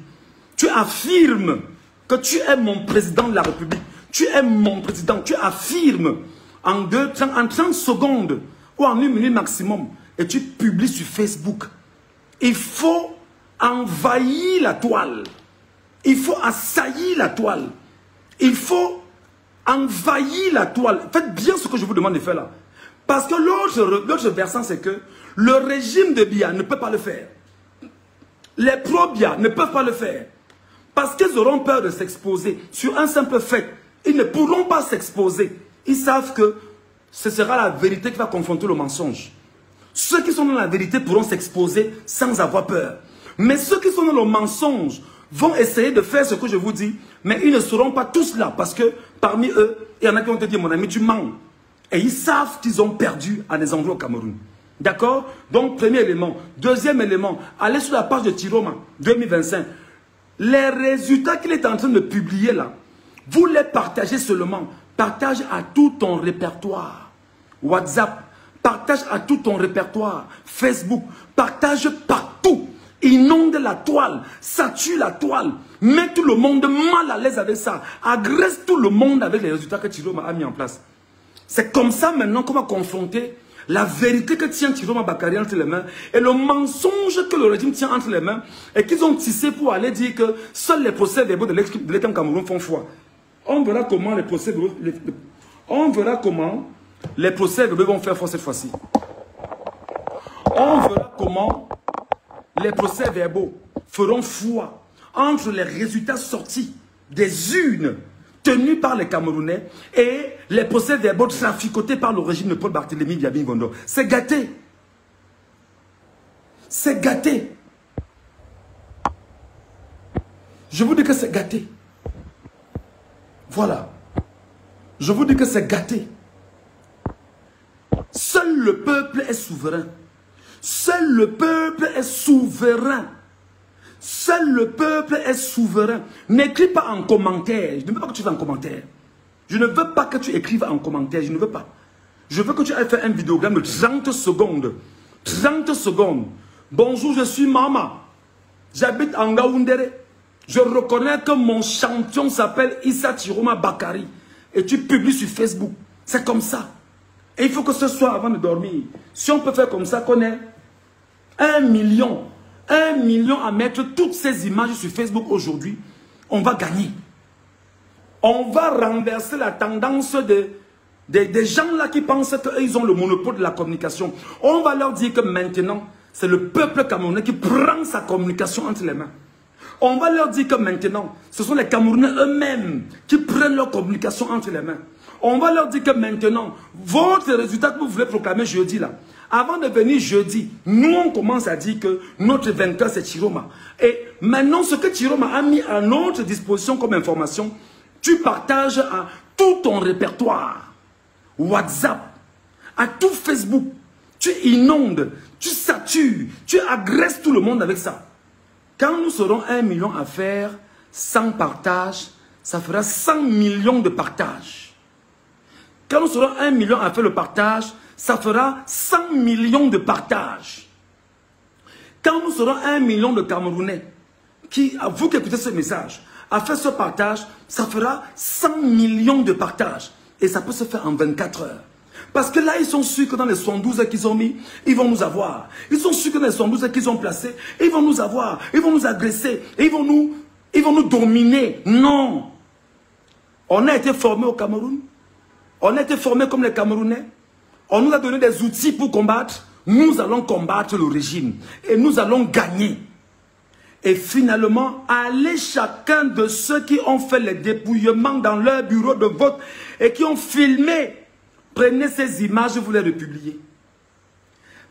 Tu affirmes que tu es mon président de la République. Tu es mon président. Tu affirmes en 30 secondes ou en 1 minute maximum. Et tu publies sur Facebook. Il faut envahir la toile. Il faut assaillir la toile. Il faut envahir la toile. Faites bien ce que je vous demande de faire là. Parce que l'autre versant, c'est que le régime de Biya ne peut pas le faire. Les pro-Biya ne peuvent pas le faire. Parce qu'ils auront peur de s'exposer sur un simple fait. Ils ne pourront pas s'exposer. Ils savent que ce sera la vérité qui va confronter le mensonge. Ceux qui sont dans la vérité pourront s'exposer sans avoir peur. Mais ceux qui sont dans le mensonge vont essayer de faire ce que je vous dis, mais ils ne seront pas tous là, parce que parmi eux, il y en a qui vont te dire, mon ami, tu mens. Et ils savent qu'ils ont perdu à des endroits au Cameroun. D'accord? Donc, premier élément. Deuxième élément, allez sur la page de Chiroma 2025. Les résultats qu'il est en train de publier là, vous les partagez seulement. Partage à tout ton répertoire. WhatsApp, Partage à tout ton répertoire. Facebook, partage partout. Inonde la toile, sature la toile. Mets tout le monde mal à l'aise avec ça. Agresse tout le monde avec les résultats que Chiroma a mis en place. C'est comme ça maintenant qu'on va confronter la vérité que tient Chiroma Bakary entre les mains et le mensonge que le régime tient entre les mains et qu'ils ont tissé pour aller dire que seuls les procès-verbaux de l'État Cameroun font foi. On verra comment les procès-verbaux vont faire foi cette fois-ci. On verra comment les procès-verbaux feront foi entre les résultats sortis des urnes tenues par les Camerounais et les procès-verbaux traficotés par le régime de Paul Barthélémy Biabin Gondor. C'est gâté. C'est gâté. Je vous dis que c'est gâté. Voilà. Je vous dis que c'est gâté. Seul le peuple est souverain. Seul le peuple est souverain. Seul le peuple est souverain. N'écris pas en commentaire. Je ne veux pas que tu fasses en commentaire. Je ne veux pas que tu écrives en commentaire. Je ne veux pas. Je veux que tu ailles faire un vidéogramme de 30 secondes. 30 secondes. Bonjour, je suis Mama. J'habite en Ngaoundéré. Je reconnais que mon champion s'appelle Issa Chiroma Bakary. Et tu publies sur Facebook. C'est comme ça. Et il faut que ce soit avant de dormir. Si on peut faire comme ça, qu'on ait 1 million à mettre toutes ces images sur Facebook aujourd'hui, on va gagner. On va renverser la tendance des gens là qui pensent qu'ils ont le monopole de la communication. On va leur dire que maintenant, c'est le peuple camerounais qui prend sa communication entre les mains. On va leur dire que maintenant, ce sont les Camerounais eux-mêmes qui prennent leur communication entre les mains. On va leur dire que maintenant, votre résultat que vous voulez proclamer jeudi là, avant de venir jeudi, nous on commence à dire que notre vainqueur c'est Chiroma. Et maintenant, ce que Chiroma a mis à notre disposition comme information, tu partages à tout ton répertoire, WhatsApp, à tout Facebook. Tu inondes, tu satures, tu agresses tout le monde avec ça. Quand nous serons 1 million à faire sans partage, ça fera 100 millions de partages. Quand nous serons 1 million à faire le partage, ça fera 100 millions de partages. Quand nous serons 1 million de Camerounais, vous qui écoutez ce message, à faire ce partage, ça fera 100 millions de partages. Et ça peut se faire en 24 heures. Parce que là, ils sont sûrs que dans les 72 qu'ils ont mis, ils vont nous avoir. Ils sont sûrs que dans les 72 qu'ils ont placés, ils vont nous avoir. Ils vont nous agresser. Ils vont nous dominer. Non. On a été formés au Cameroun. On a été formés comme les Camerounais. On nous a donné des outils pour combattre. Nous allons combattre le régime. Et nous allons gagner. Et finalement, allez chacun de ceux qui ont fait les dépouillements dans leur bureau de vote et qui ont filmé. Prenez ces images, vous les republiez.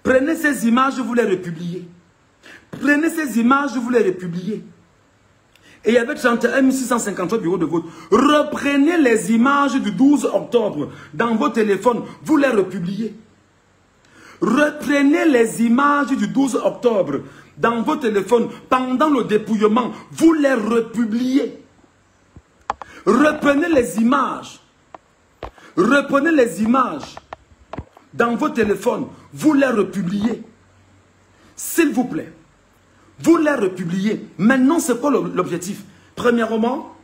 Prenez ces images, vous les republiez. Prenez ces images, vous les republiez. Et il y avait 31 653 bureaux de vote. Reprenez les images du 12 octobre dans vos téléphones, vous les republiez. Reprenez les images du 12 octobre dans vos téléphones pendant le dépouillement, vous les republiez. Reprenez les images. Reprenez les images dans vos téléphones, vous les republiez. S'il vous plaît, vous les republiez. Maintenant, c'est quoi l'objectif? Premièrement,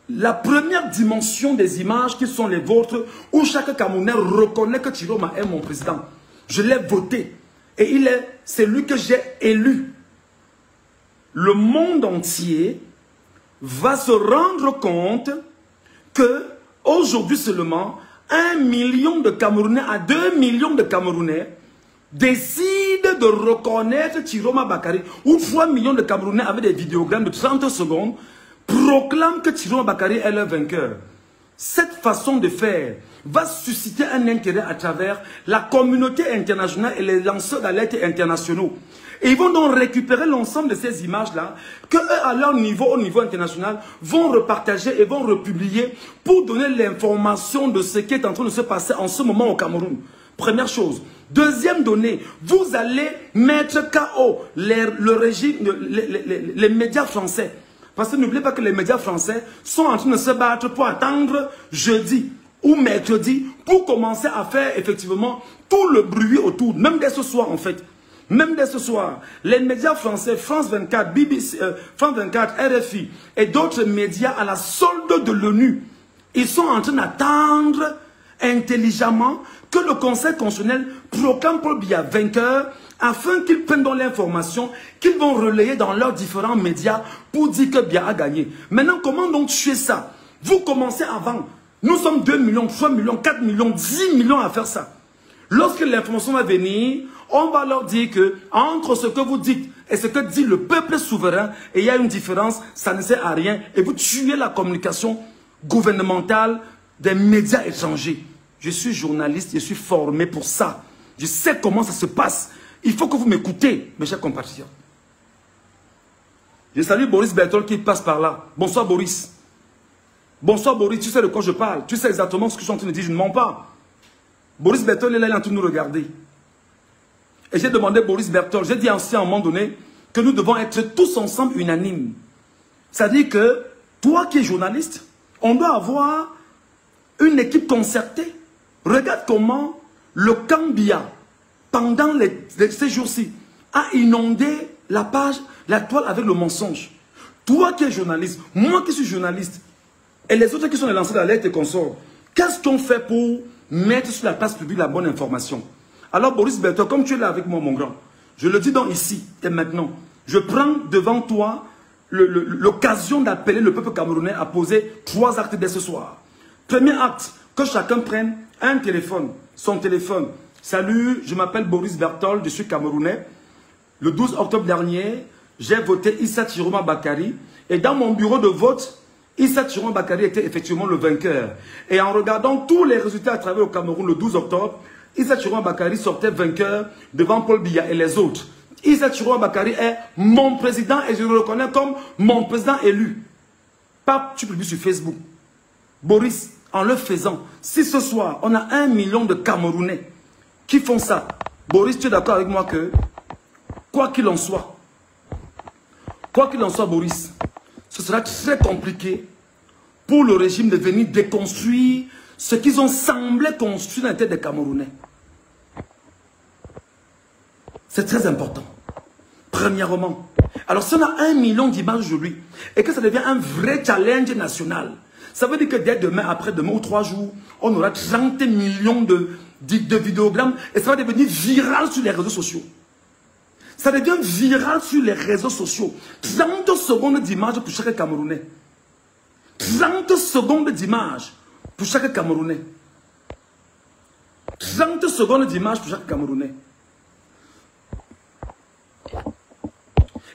la première dimension des images qui sont les vôtres, où chaque Camerounais reconnaît que Chiroma est mon président. Je l'ai voté et c'est lui que j'ai élu. Le monde entier va se rendre compte que aujourd'hui seulement 1 million de Camerounais à 2 millions de Camerounais décident de reconnaître Chiroma Bakary, ou 3 millions de Camerounais avec des vidéogrammes de 30 secondes proclament que Chiroma Bakary est leur vainqueur. Cette façon de faire va susciter un intérêt à travers la communauté internationale et les lanceurs d'alerte internationaux. Et ils vont donc récupérer l'ensemble de ces images-là, que eux, à leur niveau, au niveau international, vont repartager et vont republier pour donner l'information de ce qui est en train de se passer en ce moment au Cameroun. Première chose. Deuxième donnée, vous allez mettre KO le régime, les médias français. Parce que n'oubliez pas que les médias français sont en train de se battre pour attendre jeudi ou mercredi pour commencer à faire effectivement tout le bruit autour, même dès ce soir en fait. Même dès ce soir, les médias français, France 24, BBC, France 24, RFI et d'autres médias à la solde de l'ONU, ils sont en train d'attendre intelligemment que le Conseil constitutionnel proclame Paul Biya vainqueur afin qu'ils prennent dans l'information qu'ils vont relayer dans leurs différents médias pour dire que Biya a gagné. Maintenant, comment donc tuer ça? Vous commencez avant. Nous sommes 2 millions, 3 millions, 4 millions, 10 millions à faire ça. Lorsque l'information va venir, on va leur dire que entre ce que vous dites et ce que dit le peuple souverain, et il y a une différence, ça ne sert à rien, et vous tuez la communication gouvernementale des médias étrangers. Je suis journaliste, je suis formé pour ça. Je sais comment ça se passe. Il faut que vous m'écoutez, mes chers compatriotes. Je salue Boris Bertol qui passe par là. Bonsoir Boris. Bonsoir Boris, tu sais de quoi je parle. Tu sais exactement ce que je suis en train de dire, je ne mens pas. Boris Bertol est là, il est en train de nous regarder. Et j'ai demandé à Boris Bertol, j'ai dit aussi à un moment donné que nous devons être tous ensemble unanimes. C'est-à-dire que toi qui es journaliste, on doit avoir une équipe concertée. Regarde comment le camp Biya, pendant ces jours-ci, a inondé la page, la toile avec le mensonge. Toi qui es journaliste, moi qui suis journaliste, et les autres qui sont les lanceurs d'alerte et consorts, qu'est-ce qu'on fait pour mettre sur la place publique la bonne information? Alors Boris Bertol, comme tu es là avec moi mon grand, je le dis donc ici et maintenant, je prends devant toi l'occasion d'appeler le peuple camerounais à poser 3 actes dès ce soir. Premier acte, que chacun prenne un téléphone, son téléphone. Salut, je m'appelle Boris Bertol, je suis camerounais. Le 12 octobre dernier, j'ai voté Issa Chiroma Bakary. Et dans mon bureau de vote, Issa Chiroma Bakary était effectivement le vainqueur. Et en regardant tous les résultats à travers le Cameroun le 12 octobre, Issa Chiroma Bakary sortait vainqueur devant Paul Biya et les autres. Issa Chiroma Bakary est mon président et je le reconnais comme mon président élu. Pape, tu publies sur Facebook. Boris, en le faisant, si ce soir, on a 1 million de Camerounais qui font ça, Boris, tu es d'accord avec moi que, quoi qu'il en soit, Boris, ce sera très compliqué pour le régime de venir déconstruire ce qu'ils ont semblé construire dans la tête des Camerounais. C'est très important. Premièrement. Alors, si on a 1 million d'images aujourd'hui et que ça devient un vrai challenge national, ça veut dire que dès demain, après-demain ou 3 jours, on aura 30 millions de vidéogrammes et ça va devenir viral sur les réseaux sociaux. Ça devient viral sur les réseaux sociaux. 30 secondes d'image pour chaque Camerounais. 30 secondes d'image pour chaque Camerounais. 30 secondes d'image pour chaque Camerounais.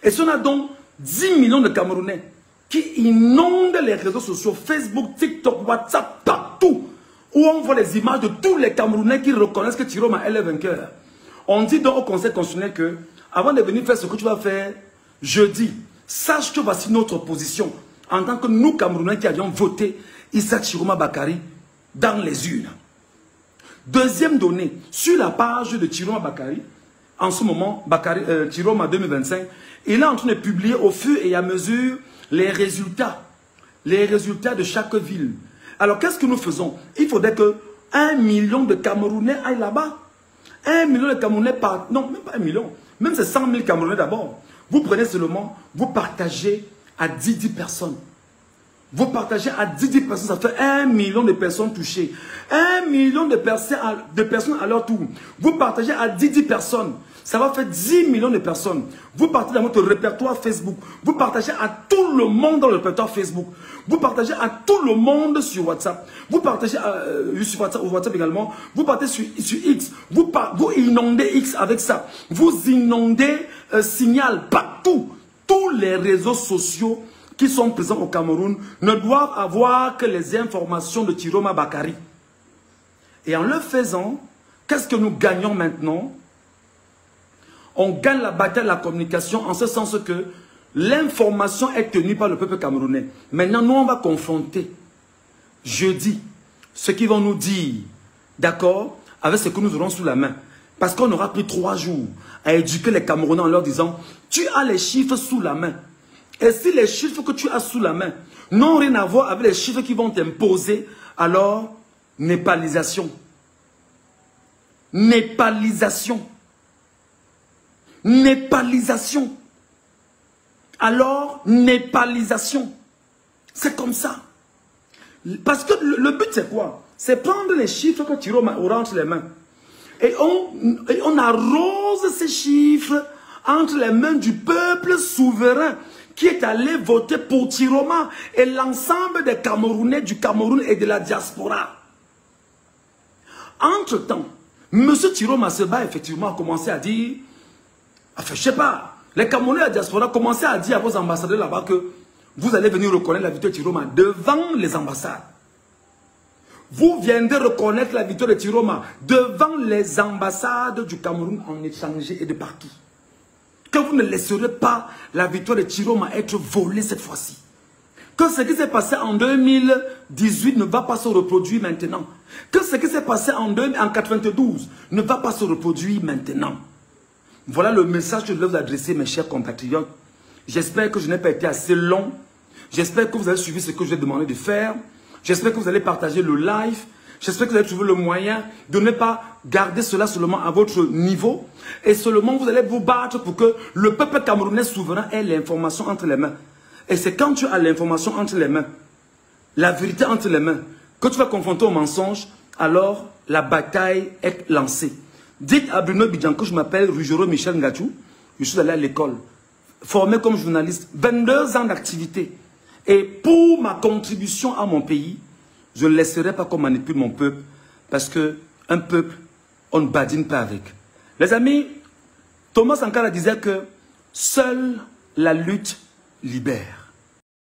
Et si on a donc 10 millions de Camerounais qui inondent les réseaux sociaux, Facebook, TikTok, WhatsApp, partout, où on voit les images de tous les Camerounais qui reconnaissent que Chiroma est le vainqueur. On dit donc au Conseil constitutionnel que, avant de venir faire ce que tu vas faire jeudi, sache que voici notre position en tant que nous Camerounais qui avions voté Issa Chiroma Bakary dans les urnes. Deuxième donnée, sur la page de Chiroma Bakary, en ce moment, Chiroma 2025, il est en train de publier au fur et à mesure les résultats de chaque ville. Alors, qu'est-ce que nous faisons? Il faudrait que 1 million de Camerounais aillent là-bas. 1 million de Camerounais par... Non, même pas 1 million. Même c'est 100 000 Camerounais d'abord. Vous prenez seulement, vous partagez à 10 personnes. Vous partagez à 10 personnes, ça fait 1 million de personnes touchées. 1 million de personnes à leur tour. Vous partagez à 10 personnes. Ça va faire 10 millions de personnes. Vous partagez dans votre répertoire Facebook. Vous partagez à tout le monde dans le répertoire Facebook. Vous partagez à tout le monde sur WhatsApp. Vous partagez sur WhatsApp également. Vous partagez sur X. Vous inondez X avec ça. Vous inondez Signal partout. Tous les réseaux sociaux qui sont présents au Cameroun ne doivent avoir que les informations de Chiroma Bakary. Et en le faisant, qu'est-ce que nous gagnons maintenant? On gagne la bataille de la communication en ce sens que l'information est tenue par le peuple camerounais. Maintenant, nous, on va confronter jeudi ce qu'ils vont nous dire, d'accord, avec ce que nous aurons sous la main. Parce qu'on aura pris 3 jours à éduquer les Camerounais en leur disant, tu as les chiffres sous la main. Et si les chiffres que tu as sous la main n'ont rien à voir avec les chiffres qui vont t'imposer, alors Népalisation. Népalisation. Népalisation. Alors, népalisation. C'est comme ça. Parce que le but, c'est quoi? C'est prendre les chiffres que Tiroma aura entre les mains. Et on arrose ces chiffres entre les mains du peuple souverain qui est allé voter pour Tiroma et l'ensemble des Camerounais du Cameroun et de la diaspora. Entre-temps, M. Tiroma Seba, effectivement, a commencé à dire, enfin, je ne sais pas, les Camerounais de la diaspora commençaient à dire à vos ambassadeurs là-bas que vous allez venir reconnaître la victoire de Tiroma devant les ambassades. Vous viendrez reconnaître la victoire de Tiroma devant les ambassades du Cameroun en étranger et de partout. Que vous ne laisserez pas la victoire de Tiroma être volée cette fois-ci. Que ce qui s'est passé en 2018 ne va pas se reproduire maintenant. Que ce qui s'est passé en 1992 ne va pas se reproduire maintenant. Voilà le message que je dois vous adresser, mes chers compatriotes. J'espère que je n'ai pas été assez long. J'espère que vous avez suivi ce que je vous ai demandé de faire. J'espère que vous allez partager le live. J'espère que vous allez trouver le moyen de ne pas garder cela seulement à votre niveau. Et seulement vous allez vous battre pour que le peuple camerounais souverain ait l'information entre les mains. Et c'est quand tu as l'information entre les mains, la vérité entre les mains, que tu vas confronter au mensonge, alors la bataille est lancée. Dites à Bruno Bidjan que je m'appelle Ruggiero Michel Ngachou. Je suis allé à l'école, formé comme journaliste, 22 ans d'activité. Et pour ma contribution à mon pays, je ne laisserai pas qu'on manipule mon peuple, parce qu'un peuple, on ne badine pas avec. Les amis, Thomas Sankara disait que seule la lutte libère.